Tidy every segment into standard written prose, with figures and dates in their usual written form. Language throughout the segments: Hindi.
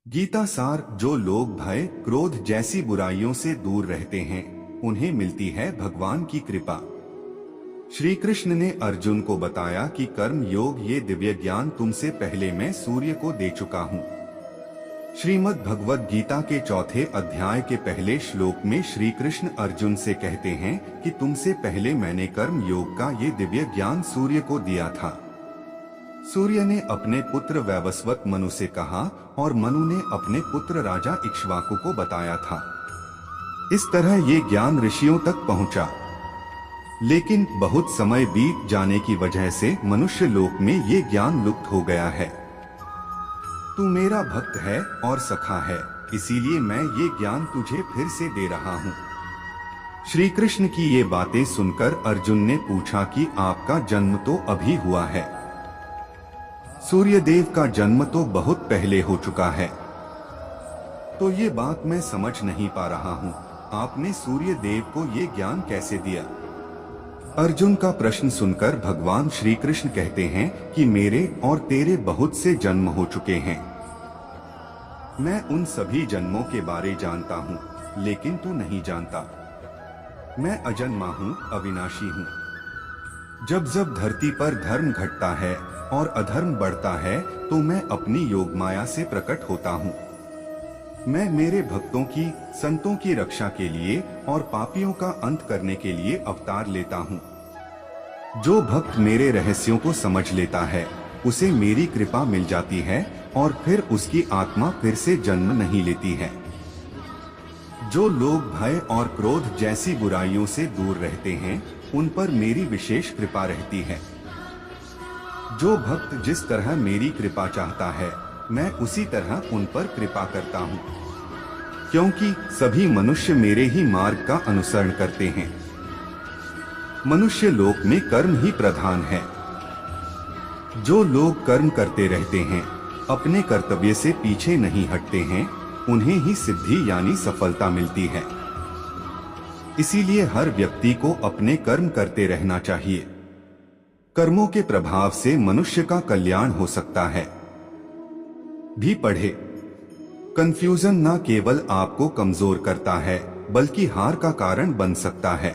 गीता सार। जो लोग भय क्रोध जैसी बुराइयों से दूर रहते हैं उन्हें मिलती है भगवान की कृपा। श्री कृष्ण ने अर्जुन को बताया कि कर्म योग ये दिव्य ज्ञान तुमसे पहले मैं सूर्य को दे चुका हूँ। श्रीमद् भगवद गीता के चौथे अध्याय के पहले श्लोक में श्री कृष्ण अर्जुन से कहते हैं कि तुमसे पहले मैंने कर्म योग का ये दिव्य ज्ञान सूर्य को दिया था। सूर्य ने अपने पुत्र वैवस्वत मनु से कहा और मनु ने अपने पुत्र राजा इक्ष्वाकु को बताया था। इस तरह ये ज्ञान ऋषियों तक पहुंचा, लेकिन बहुत समय बीत जाने की वजह से मनुष्य लोक में ये ज्ञान लुप्त हो गया है। तू मेरा भक्त है और सखा है, इसीलिए मैं ये ज्ञान तुझे फिर से दे रहा हूँ। श्री कृष्ण की ये बातें सुनकर अर्जुन ने पूछा कि आपका जन्म तो अभी हुआ है, सूर्य देव का जन्म तो बहुत पहले हो चुका है, तो ये बात मैं समझ नहीं पा रहा हूँ। आपने सूर्य देव को ये ज्ञान कैसे दिया? अर्जुन का प्रश्न सुनकर भगवान श्री कृष्ण कहते हैं कि मेरे और तेरे बहुत से जन्म हो चुके हैं। मैं उन सभी जन्मों के बारे जानता हूँ, लेकिन तू नहीं जानता। मैं अजन्मा हूँ, अविनाशी हूँ। जब जब धरती पर धर्म घटता है और अधर्म बढ़ता है तो मैं अपनी योग माया से प्रकट होता हूँ। मैं मेरे भक्तों की, संतों की रक्षा के लिए और पापियों का अंत करने के लिए अवतार लेता हूँ। जो भक्त मेरे रहस्यों को समझ लेता है उसे मेरी कृपा मिल जाती है और फिर उसकी आत्मा फिर से जन्म नहीं लेती है। जो लोग भय और क्रोध जैसी बुराइयों से दूर रहते हैं उन पर मेरी विशेष कृपा रहती है। जो भक्त जिस तरह मेरी कृपा चाहता है मैं उसी तरह उन पर कृपा करता हूँ, क्योंकि सभी मनुष्य मेरे ही मार्ग का अनुसरण करते हैं। मनुष्य लोक में कर्म ही प्रधान है। जो लोग कर्म करते रहते हैं, अपने कर्तव्य से पीछे नहीं हटते हैं, उन्हें ही सिद्धि यानी सफलता मिलती है। इसीलिए हर व्यक्ति को अपने कर्म करते रहना चाहिए। कर्मों के प्रभाव से मनुष्य का कल्याण हो सकता है। भी पढ़े। कंफ्यूजन न केवल आपको कमजोर करता है बल्कि हार का कारण बन सकता है।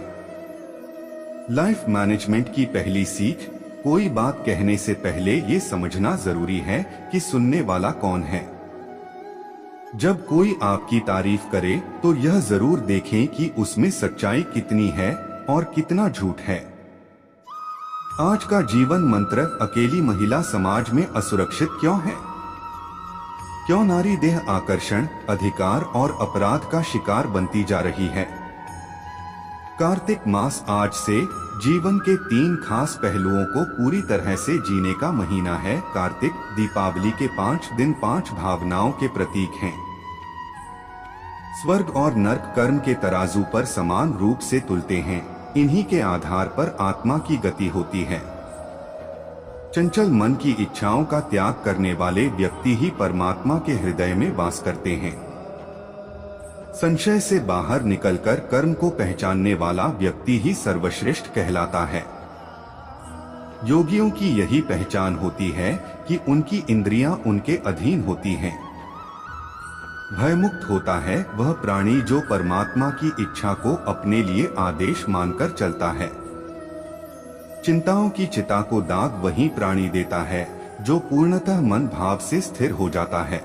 लाइफ मैनेजमेंट की पहली सीख, कोई बात कहने से पहले ये समझना जरूरी है कि सुनने वाला कौन है। जब कोई आपकी तारीफ करे तो यह जरूर देखें कि उसमें सच्चाई कितनी है और कितना झूठ है। आज का जीवन मंत्र, अकेली महिला समाज में असुरक्षित क्यों है? क्यों नारी देह आकर्षण, अधिकार और अपराध का शिकार बनती जा रही है? कार्तिक मास आज से जीवन के 3 खास पहलुओं को पूरी तरह से जीने का महीना है। कार्तिक दीपावली के 5 दिन 5 भावनाओं के प्रतीक हैं। स्वर्ग और नर्क कर्म के तराजू पर समान रूप से तुलते हैं। इन्हीं के आधार पर आत्मा की गति होती है। चंचल मन की इच्छाओं का त्याग करने वाले व्यक्ति ही परमात्मा के हृदय में वास करते हैं। संशय से बाहर निकलकर कर्म को पहचानने वाला व्यक्ति ही सर्वश्रेष्ठ कहलाता है। योगियों की यही पहचान होती है कि उनकी इंद्रियां उनके अधीन होती हैं। भयमुक्त होता है वह प्राणी जो परमात्मा की इच्छा को अपने लिए आदेश मानकर चलता है। चिंताओं की चिता को दाग वही प्राणी देता है जो पूर्णतः मन भाव से स्थिर हो जाता है।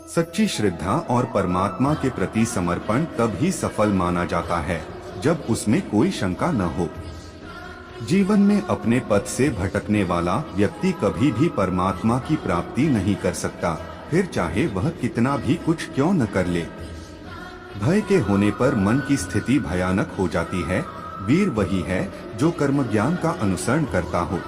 सच्ची श्रद्धा और परमात्मा के प्रति समर्पण तब ही सफल माना जाता है जब उसमें कोई शंका न हो। जीवन में अपने पथ से भटकने वाला व्यक्ति कभी भी परमात्मा की प्राप्ति नहीं कर सकता, फिर चाहे वह कितना भी कुछ क्यों न कर ले। भय के होने पर मन की स्थिति भयानक हो जाती है। वीर वही है जो कर्म ज्ञान का अनुसरण करता हो।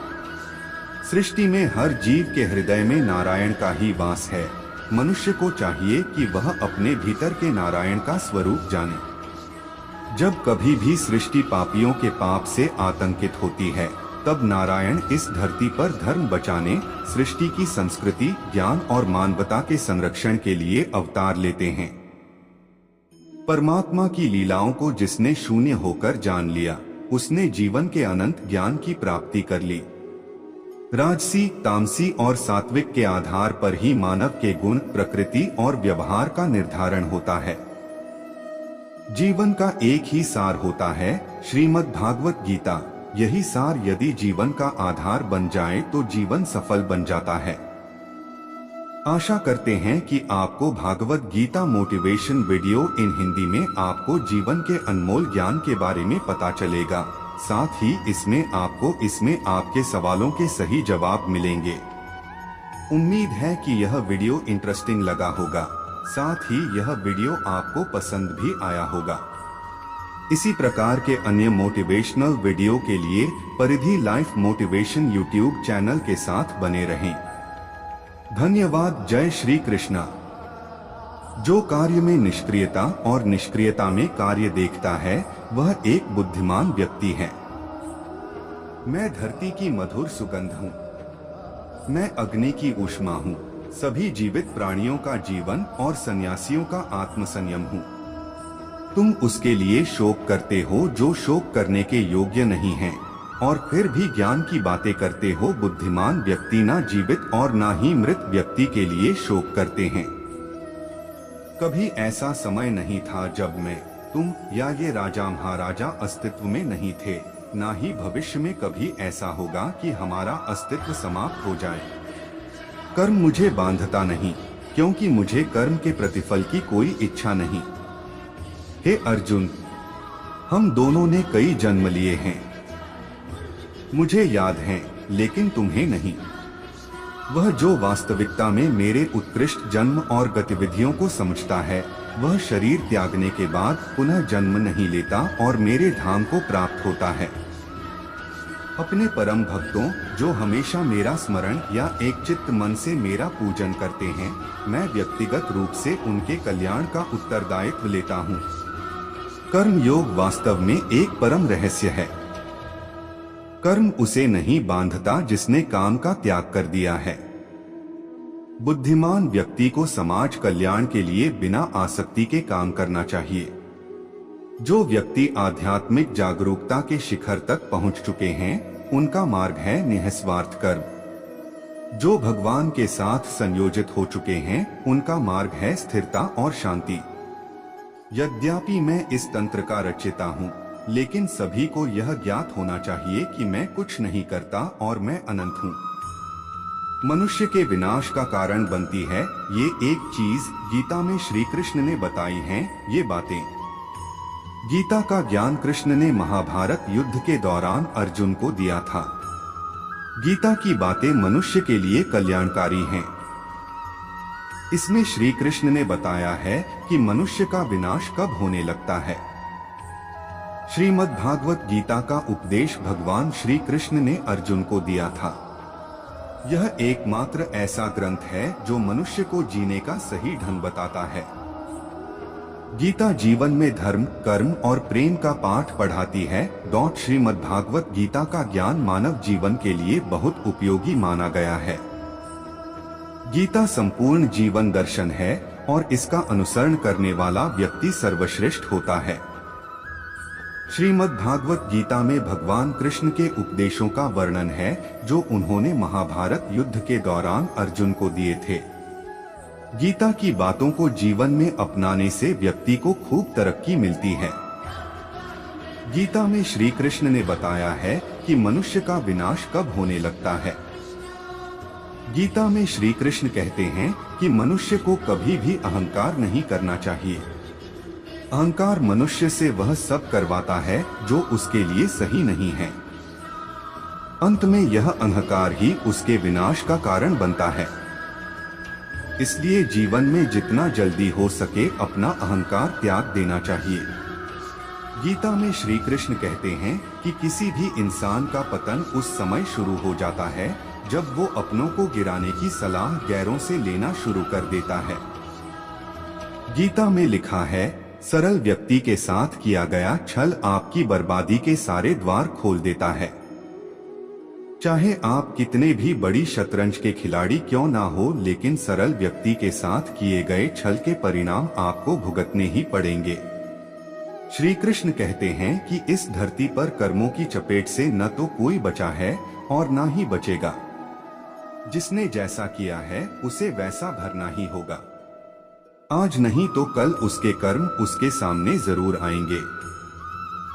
सृष्टि में हर जीव के हृदय में नारायण का ही वास है। मनुष्य को चाहिए कि वह अपने भीतर के नारायण का स्वरूप जाने। जब कभी भी सृष्टि पापियों के पाप से आतंकित होती है तब नारायण इस धरती पर धर्म बचाने, सृष्टि की संस्कृति, ज्ञान और मानवता के संरक्षण के लिए अवतार लेते हैं। परमात्मा की लीलाओं को जिसने शून्य होकर जान लिया, उसने जीवन के अनंत ज्ञान की प्राप्ति कर ली। राजसी, तामसी और सात्विक के आधार पर ही मानव के गुण, प्रकृति और व्यवहार का निर्धारण होता है। जीवन का एक ही सार होता है, श्रीमद् भागवत गीता। यही सार यदि जीवन का आधार बन जाए तो जीवन सफल बन जाता है। आशा करते हैं कि आपको Bhagavad Gita motivation video in Hindi में आपको जीवन के अनमोल ज्ञान के बारे में पता चलेगा। साथ ही इसमें आपके सवालों के सही जवाब मिलेंगे। उम्मीद है कि यह वीडियो इंटरेस्टिंग लगा होगा। साथ ही यह वीडियो आपको पसंद भी आया होगा। इसी प्रकार के अन्य मोटिवेशनल वीडियो के लिए परिधि लाइफ मोटिवेशन यूट्यूब चैनल के साथ बने रहें। धन्यवाद। जय श्री कृष्णा। जो कार्य में निष्क्रियता और निष्क्रियता में कार्य देखता है वह एक बुद्धिमान व्यक्ति है। मैं धरती की मधुर सुगंध हूँ। मैं अग्नि की ऊष्मा हूँ। सभी जीवित प्राणियों का जीवन और सन्यासियों का आत्मसंयम हूँ। तुम उसके लिए शोक करते हो जो शोक करने के योग्य नहीं है, और फिर भी ज्ञान की बातें करते हो। बुद्धिमान व्यक्ति ना जीवित और ना ही मृत व्यक्ति के लिए शोक करते हैं। कभी ऐसा समय नहीं था जब मैं, तुम या ये राजा महाराजा अस्तित्व में नहीं थे। ना ही भविष्य में कभी ऐसा होगा कि हमारा अस्तित्व समाप्त हो जाए। कर्म मुझे बांधता नहीं, क्योंकि मुझे कर्म के प्रतिफल की कोई इच्छा नहीं। हे अर्जुन, हम दोनों ने कई जन्म लिए हैं। मुझे याद है, लेकिन तुम्हें नहीं। वह जो वास्तविकता में मेरे उत्कृष्ट जन्म और गतिविधियों को समझता है, वह शरीर त्यागने के बाद पुनः जन्म नहीं लेता और मेरे धाम को प्राप्त होता है। अपने परम भक्तों जो हमेशा मेरा स्मरण या एक चित्त मन से मेरा पूजन करते हैं, मैं व्यक्तिगत रूप से उनके कल्याण का उत्तरदायित्व लेता हूँ। कर्म योग वास्तव में एक परम रहस्य है। कर्म उसे नहीं बांधता जिसने काम का त्याग कर दिया है। बुद्धिमान व्यक्ति को समाज कल्याण के लिए बिना आसक्ति के काम करना चाहिए। जो व्यक्ति आध्यात्मिक जागरूकता के शिखर तक पहुंच चुके हैं, उनका मार्ग है निस्वार्थ कर्म। जो भगवान के साथ संयोजित हो चुके हैं, उनका मार्ग है स्थिरता और शांति। यद्यपि मैं इस तंत्र का रचयिता हूँ, लेकिन सभी को यह ज्ञात होना चाहिए कि मैं कुछ नहीं करता और मैं अनंत हूँ। मनुष्य के विनाश का कारण बनती है ये एक चीज। गीता में श्री कृष्ण ने बताई हैं ये बातें। गीता का ज्ञान कृष्ण ने महाभारत युद्ध के दौरान अर्जुन को दिया था। गीता की बातें मनुष्य के लिए कल्याणकारी हैं। इसमें श्री कृष्ण ने बताया है कि मनुष्य का विनाश कब होने लगता है। श्रीमद् भागवत गीता का उपदेश भगवान श्री कृष्ण ने अर्जुन को दिया था। यह एकमात्र ऐसा ग्रंथ है जो मनुष्य को जीने का सही ढंग बताता है। गीता जीवन में धर्म, कर्म और प्रेम का पाठ पढ़ाती है। श्रीमद् भागवत गीता का ज्ञान मानव जीवन के लिए बहुत उपयोगी माना गया है। गीता संपूर्ण जीवन दर्शन है और इसका अनुसरण करने वाला व्यक्ति सर्वश्रेष्ठ होता है। श्रीमद् भागवत गीता में भगवान कृष्ण के उपदेशों का वर्णन है जो उन्होंने महाभारत युद्ध के दौरान अर्जुन को दिए थे। गीता की बातों को जीवन में अपनाने से व्यक्ति को खूब तरक्की मिलती है। गीता में श्री कृष्ण ने बताया है कि मनुष्य का विनाश कब होने लगता है। गीता में श्री कृष्ण कहते हैं कि मनुष्य को कभी भी अहंकार नहीं करना चाहिए। अहंकार मनुष्य से वह सब करवाता है जो उसके लिए सही नहीं है। अंत में यह अहंकार ही उसके विनाश का कारण बनता है। इसलिए जीवन में जितना जल्दी हो सके अपना अहंकार त्याग देना चाहिए। गीता में श्री कृष्ण कहते हैं कि किसी भी इंसान का पतन उस समय शुरू हो जाता है जब वो अपनों को गिराने की सलाह गैरों से लेना शुरू कर देता है। गीता में लिखा है, सरल व्यक्ति के साथ किया गया छल आपकी बर्बादी के सारे द्वार खोल देता है। चाहे आप कितने भी बड़ी शतरंज के खिलाड़ी क्यों ना हो, लेकिन सरल व्यक्ति के साथ किए गए छल के परिणाम आपको भुगतने ही पड़ेंगे। श्री कृष्ण कहते हैं कि इस धरती पर कर्मों की चपेट से न तो कोई बचा है और ना ही बचेगा। जिसने जैसा किया है उसे वैसा भरना ही होगा। आज नहीं तो कल उसके कर्म उसके सामने जरूर आएंगे।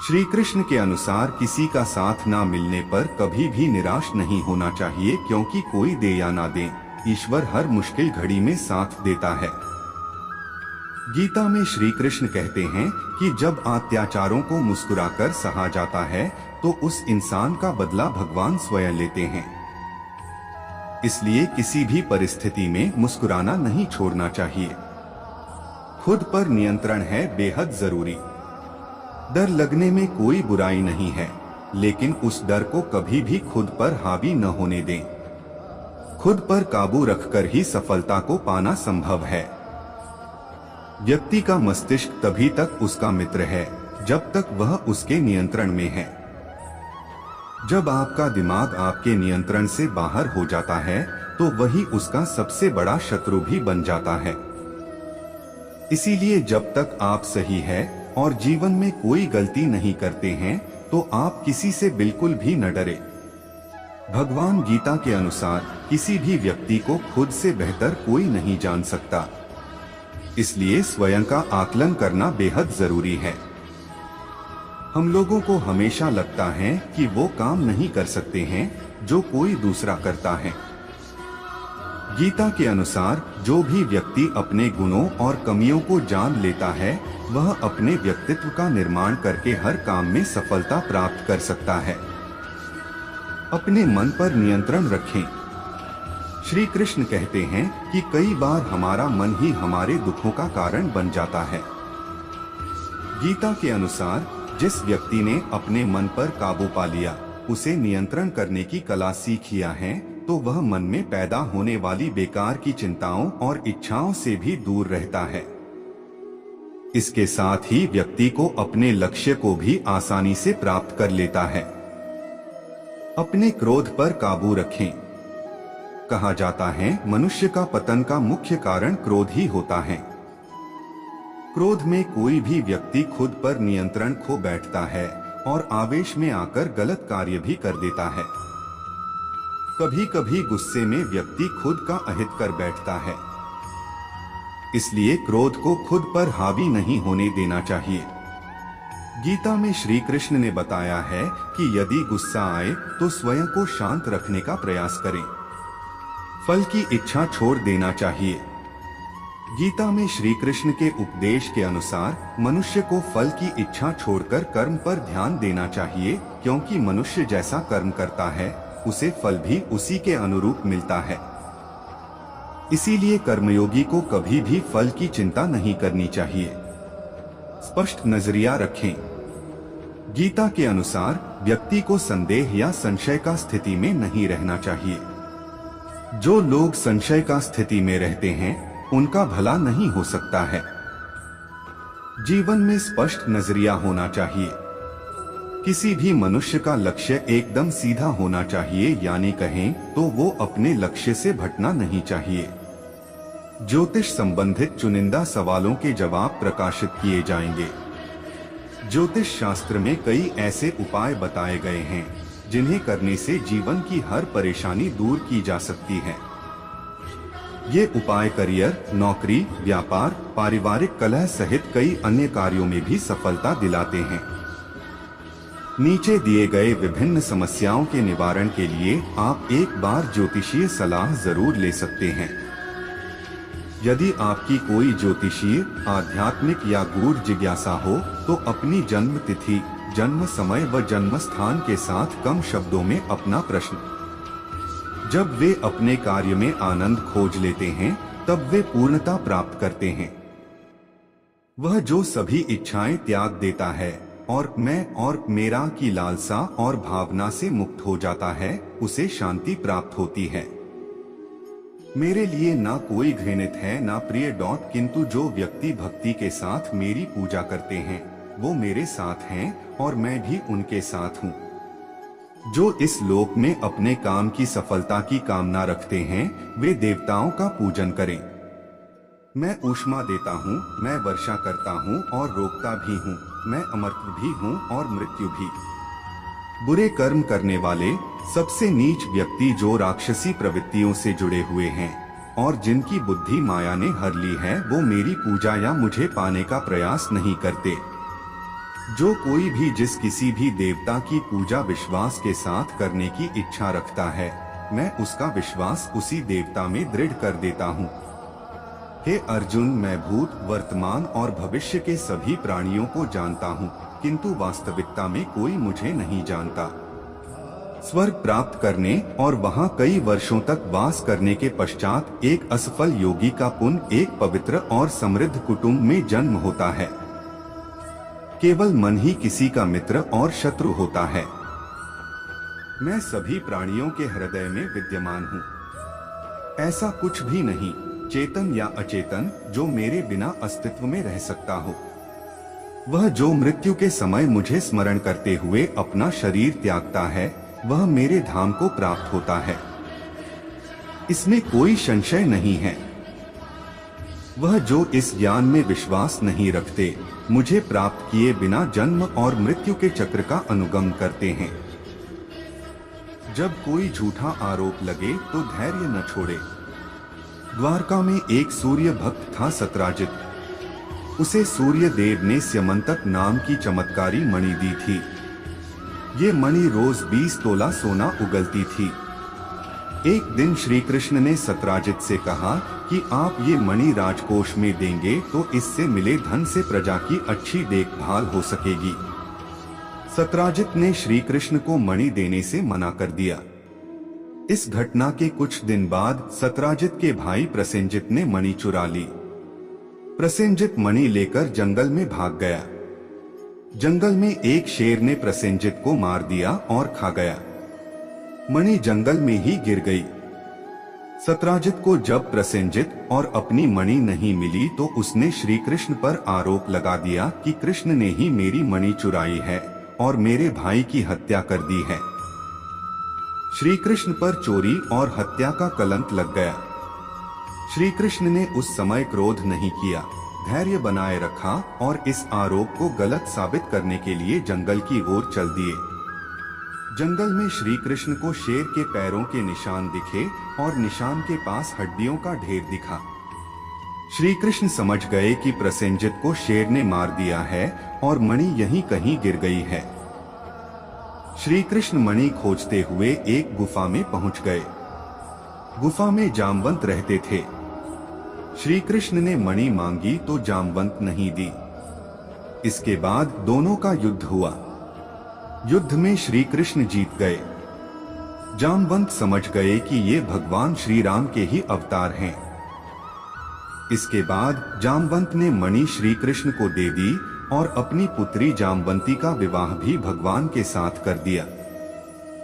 श्री कृष्ण के अनुसार किसी का साथ ना मिलने पर कभी भी निराश नहीं होना चाहिए, क्योंकि कोई दे या ना दे, ईश्वर हर मुश्किल घड़ी में साथ देता है। गीता में श्री कृष्ण कहते हैं कि जब अत्याचारों को मुस्कुराकर सहा जाता है तो उस इंसान का बदला भगवान स्वयं लेते हैं। इसलिए किसी भी परिस्थिति में मुस्कुराना नहीं छोड़ना चाहिए। खुद पर नियंत्रण है बेहद जरूरी। डर लगने में कोई बुराई नहीं है, लेकिन उस डर को कभी भी खुद पर हावी न होने दें। खुद पर काबू रखकर ही सफलता को पाना संभव है। व्यक्ति का मस्तिष्क तभी तक उसका मित्र है जब तक वह उसके नियंत्रण में है। जब आपका दिमाग आपके नियंत्रण से बाहर हो जाता है तो वही उसका सबसे बड़ा शत्रु भी बन जाता है। इसीलिए जब तक आप सही है और जीवन में कोई गलती नहीं करते हैं तो आप किसी से बिल्कुल भी न डरे। भगवान गीता के अनुसार किसी भी व्यक्ति को खुद से बेहतर कोई नहीं जान सकता। इसलिए स्वयं का आकलन करना बेहद जरूरी है। हम लोगों को हमेशा लगता है कि वो काम नहीं कर सकते हैं जो कोई दूसरा करता है। गीता के अनुसार जो भी व्यक्ति अपने गुणों और कमियों को जान लेता है वह अपने व्यक्तित्व का निर्माण करके हर काम में सफलता प्राप्त कर सकता है। अपने मन पर नियंत्रण रखें। श्री कृष्ण कहते हैं कि कई बार हमारा मन ही हमारे दुखों का कारण बन जाता है। गीता के अनुसार जिस व्यक्ति ने अपने मन पर काबू पा लिया, उसे नियंत्रण करने की कला सीख लिया है, तो वह मन में पैदा होने वाली बेकार की चिंताओं और इच्छाओं से भी दूर रहता है। इसके साथ ही व्यक्ति को अपने लक्ष्य को भी आसानी से प्राप्त कर लेता है। अपने क्रोध पर काबू रखें। कहा जाता है मनुष्य का पतन का मुख्य कारण क्रोध ही होता है। क्रोध में कोई भी व्यक्ति खुद पर नियंत्रण खो बैठता है और आवेश में आकर गलत कार्य भी कर देता है। कभी कभी गुस्से में व्यक्ति खुद का अहित कर बैठता है। इसलिए क्रोध को खुद पर हावी नहीं होने देना चाहिए। गीता में श्री कृष्ण ने बताया है कि यदि गुस्सा आए तो स्वयं को शांत रखने का प्रयास करें। फल की इच्छा छोड़ देना चाहिए। गीता में श्री कृष्ण के उपदेश के अनुसार मनुष्य को फल की इच्छा छोड़कर कर्म पर ध्यान देना चाहिए, क्योंकि मनुष्य जैसा कर्म करता है उसे फल भी उसी के अनुरूप मिलता है। इसीलिए कर्मयोगी को कभी भी फल की चिंता नहीं करनी चाहिए। स्पष्ट नजरिया रखें। गीता के अनुसार व्यक्ति को संदेह या संशय का स्थिति में नहीं रहना चाहिए। जो लोग संशय का स्थिति में रहते हैं उनका भला नहीं हो सकता है। जीवन में स्पष्ट नजरिया होना चाहिए। किसी भी मनुष्य का लक्ष्य एकदम सीधा होना चाहिए, यानी कहें तो वो अपने लक्ष्य से भटकना नहीं चाहिए। ज्योतिष संबंधित चुनिंदा सवालों के जवाब प्रकाशित किए जाएंगे। ज्योतिष शास्त्र में कई ऐसे उपाय बताए गए हैं जिन्हें करने से जीवन की हर परेशानी दूर की जा सकती है। ये उपाय करियर, नौकरी, व्यापार, पारिवारिक कलह सहित कई अन्य कार्यों में भी सफलता दिलाते हैं। नीचे दिए गए विभिन्न समस्याओं के निवारण के लिए आप एक बार ज्योतिषीय सलाह जरूर ले सकते हैं। यदि आपकी कोई ज्योतिषीय, आध्यात्मिक या गूढ़ जिज्ञासा हो तो अपनी जन्म तिथि, जन्म समय व जन्म स्थान के साथ कम शब्दों में अपना प्रश्न। जब वे अपने कार्य में आनंद खोज लेते हैं तब वे पूर्णता प्राप्त करते हैं। वह जो सभी इच्छाएं त्याग देता है और मैं और मेरा की लालसा और भावना से मुक्त हो जाता है, उसे शांति प्राप्त होती है। मेरे लिए ना कोई घृणित है ना प्रिय किंतु जो व्यक्ति भक्ति के साथ मेरी पूजा करते हैं वो मेरे साथ हैं और मैं भी उनके साथ हूँ। जो इस लोक में अपने काम की सफलता की कामना रखते हैं वे देवताओं का पूजन करें। मैं ऊष्मा देता हूँ, मैं वर्षा करता हूँ और रोकता भी हूँ, मैं अमरत्व भी हूँ और मृत्यु भी। बुरे कर्म करने वाले सबसे नीच व्यक्ति जो राक्षसी प्रवृत्तियों से जुड़े हुए हैं और जिनकी बुद्धि माया ने हर ली है, वो मेरी पूजा या मुझे पाने का प्रयास नहीं करते। जो कोई भी जिस किसी भी देवता की पूजा विश्वास के साथ करने की इच्छा रखता है, मैं उसका विश्वास उसी देवता में दृढ़ कर देता हूँ। हे अर्जुन, मैं भूत, वर्तमान और भविष्य के सभी प्राणियों को जानता हूँ, किंतु वास्तविकता में कोई मुझे नहीं जानता। स्वर्ग प्राप्त करने और वहाँ कई वर्षों तक वास करने के पश्चात एक असफल योगी का पुण्य एक पवित्र और समृद्ध कुटुंब में जन्म होता है। केवल मन ही किसी का मित्र और शत्रु होता है। मैं सभी प्राणियों के हृदय में विद्यमान हूँ। ऐसा कुछ भी नहीं, चेतन या अचेतन, जो मेरे बिना अस्तित्व में रह सकता हो। वह जो मृत्यु के समय मुझे स्मरण करते हुए अपना शरीर त्यागता है, वह मेरे धाम को प्राप्त होता है। इसमें कोई संशय नहीं है। वह जो इस ज्ञान में विश्वास नहीं रखते, मुझे प्राप्त किए बिना जन्म और मृत्यु के चक्र का अनुगम करते हैं। जब कोई झूठा आरोप लगे तो धैर्य न छोड़े। द्वारका में एक सूर्य भक्त था, सत्राजित। उसे सूर्य देव ने स्यमंतक नाम की चमत्कारी मणि दी थी। ये मणि रोज 20 तोला सोना उगलती थी। एक दिन श्री कृष्ण ने सत्राजित से कहा कि आप ये मणि राजकोष में देंगे तो इससे मिले धन से प्रजा की अच्छी देखभाल हो सकेगी। सत्राजित ने श्री कृष्ण को मणि देने से मना कर दिया। इस घटना के कुछ दिन बाद सत्राजित के भाई प्रसेनजित ने मणि चुरा ली। प्रसेनजित मणि लेकर जंगल में भाग गया। जंगल में एक शेर ने प्रसेनजित को मार दिया और खा गया। मणि जंगल में ही गिर गई। सत्राजित को जब प्रसेनजित और अपनी मणि नहीं मिली तो उसने श्री कृष्ण पर आरोप लगा दिया कि कृष्ण ने ही मेरी मणि चुराई है और मेरे भाई की हत्या कर दी है। श्री कृष्ण पर चोरी और हत्या का कलंक लग गया। श्री कृष्ण ने उस समय क्रोध नहीं किया, धैर्य बनाए रखा और इस आरोप को गलत साबित करने के लिए जंगल की ओर चल दिए। जंगल में श्री कृष्ण को शेर के पैरों के निशान दिखे और निशान के पास हड्डियों का ढेर दिखा। श्री कृष्ण समझ गए कि प्रसेनजित को शेर ने मार दिया है और मणि यहीं कहीं गिर गई है। श्री कृष्ण मणि खोजते हुए एक गुफा में पहुंच गए। गुफा में जामवंत रहते थे। श्री कृष्ण ने मणि मांगी तो जामवंत नहीं दी। इसके बाद दोनों का युद्ध हुआ। युद्ध में श्री कृष्ण जीत गए। जामवंत समझ गए कि ये भगवान श्री राम के ही अवतार हैं। इसके बाद जामवंत ने मणि श्री कृष्ण को दे दी और अपनी पुत्री जामवंती का विवाह भी भगवान के साथ कर दिया।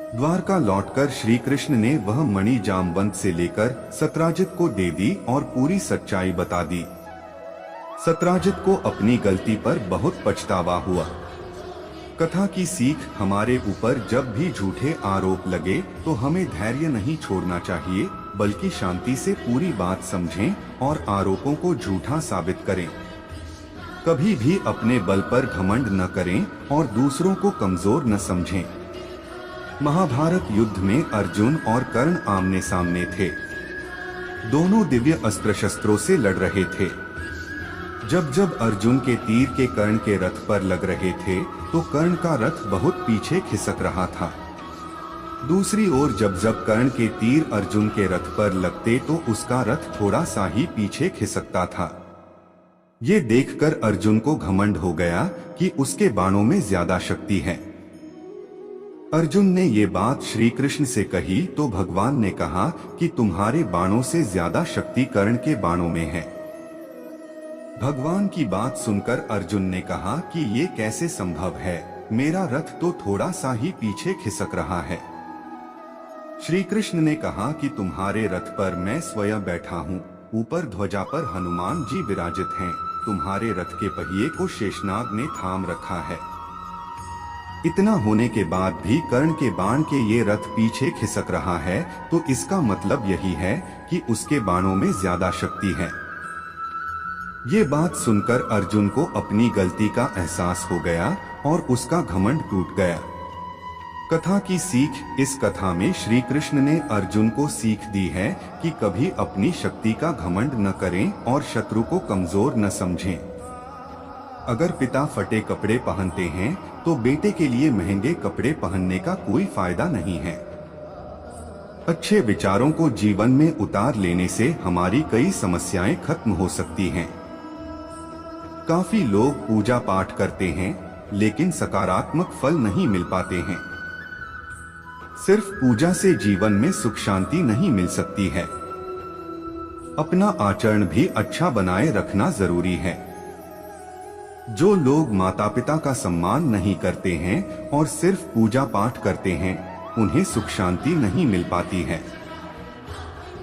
द्वारका लौटकर श्री कृष्ण ने वह मणि जामवंत से लेकर सत्राजित को दे दी और पूरी सच्चाई बता दी। सत्राजित को अपनी गलती पर बहुत पछतावा हुआ। कथा की सीख हमारे ऊपर जब भी झूठे आरोप लगे तो हमें धैर्य नहीं छोड़ना चाहिए, बल्कि शांति से पूरी बात समझें और आरोपों को झूठा साबित करें। कभी भी अपने बल पर घमंड न करें और दूसरों को कमजोर न समझें। महाभारत युद्ध में अर्जुन और कर्ण आमने सामने थे। दोनों दिव्य अस्त्र शस्त्रों से लड़ रहे थे। जब जब अर्जुन के तीर के कर्ण के रथ पर लग रहे थे तो कर्ण का रथ बहुत पीछे खिसक रहा था। दूसरी ओर जब जब कर्ण के तीर अर्जुन के रथ पर लगते तो उसका रथ थोड़ा सा ही पीछे खिसकता था। ये देखकर अर्जुन को घमंड हो गया कि उसके बाणों में ज्यादा शक्ति है। अर्जुन ने ये बात श्री कृष्ण से कही तो भगवान ने कहा कि तुम्हारे बाणों से ज्यादा शक्ति कर्ण के बाणों में है। भगवान की बात सुनकर अर्जुन ने कहा कि ये कैसे संभव है, मेरा रथ तो थोड़ा सा ही पीछे खिसक रहा है। श्री कृष्ण ने कहा कि तुम्हारे रथ पर मैं स्वयं बैठा हूँ, ऊपर ध्वजा पर हनुमान जी विराजित हैं, तुम्हारे रथ के पहिए को शेषनाग ने थाम रखा है। इतना होने के बाद भी कर्ण के बाण के ये रथ पीछे खिसक रहा है, तो इसका मतलब यही है कि उसके बाणों में ज्यादा शक्ति है। ये बात सुनकर अर्जुन को अपनी गलती का एहसास हो गया और उसका घमंड टूट गया। कथा की सीख। इस कथा में श्री कृष्ण ने अर्जुन को सीख दी है कि कभी अपनी शक्ति का घमंड न करें और शत्रु को कमजोर न समझें। अगर पिता फटे कपड़े पहनते हैं तो बेटे के लिए महंगे कपड़े पहनने का कोई फायदा नहीं है। अच्छे विचारों को जीवन में उतार लेने से हमारी कई समस्याएं खत्म हो सकती हैं। काफी लोग पूजा पाठ करते हैं लेकिन सकारात्मक फल नहीं मिल पाते हैं। सिर्फ पूजा से जीवन में सुख शांति नहीं मिल सकती है। अपना आचरण भी अच्छा बनाए रखना जरूरी है। जो लोग माता पिता का सम्मान नहीं करते हैं और सिर्फ पूजा पाठ करते हैं, उन्हें सुख शांति नहीं मिल पाती है।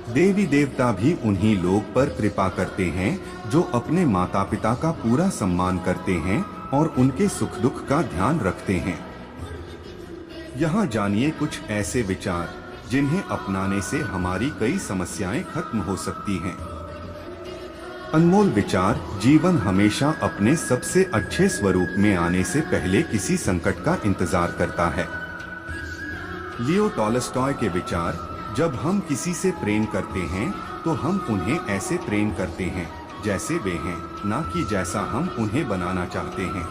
देवी देवता भी उन्हीं लोग पर कृपा करते हैं जो अपने माता पिता का पूरा सम्मान करते हैं और उनके सुख दुख का ध्यान रखते हैं। यहाँ जानिए कुछ ऐसे विचार जिन्हें अपनाने से हमारी कई समस्याएं खत्म हो सकती हैं। अनमोल विचार। जीवन हमेशा अपने सबसे अच्छे स्वरूप में आने से पहले किसी संकट का इंतजार करता है। लियो टॉलस्टॉय के विचार। जब हम किसी से प्रेम करते हैं तो हम उन्हें ऐसे प्रेम करते हैं जैसे वे हैं, ना कि जैसा हम उन्हें बनाना चाहते हैं।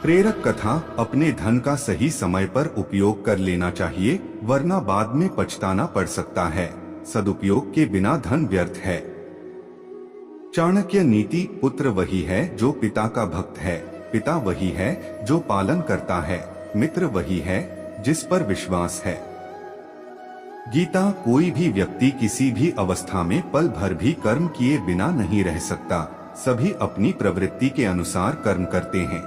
प्रेरक कथा। अपने धन का सही समय पर उपयोग कर लेना चाहिए, वरना बाद में पछताना पड़ सकता है। सदुपयोग के बिना धन व्यर्थ है। चाणक्य नीति। पुत्र वही है जो पिता का भक्त है, पिता वही है जो पालन करता है, मित्र वही है जिस पर विश्वास है। गीता। कोई भी व्यक्ति किसी भी अवस्था में पल भर भी कर्म किए बिना नहीं रह सकता। सभी अपनी प्रवृत्ति के अनुसार कर्म करते हैं।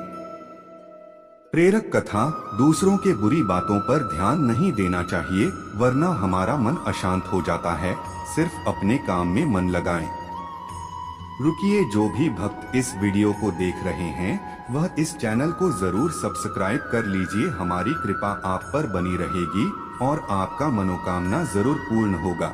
प्रेरक कथा। दूसरों के बुरी बातों पर ध्यान नहीं देना चाहिए, वरना हमारा मन अशांत हो जाता है। सिर्फ अपने काम में मन लगाएं। रुकिए, जो भी भक्त इस वीडियो को देख रहे हैं वह इस चैनल को जरूर सब्सक्राइब कर लीजिए। हमारी कृपा आप पर बनी रहेगी और आपका मनोकामना जरूर पूर्ण होगा।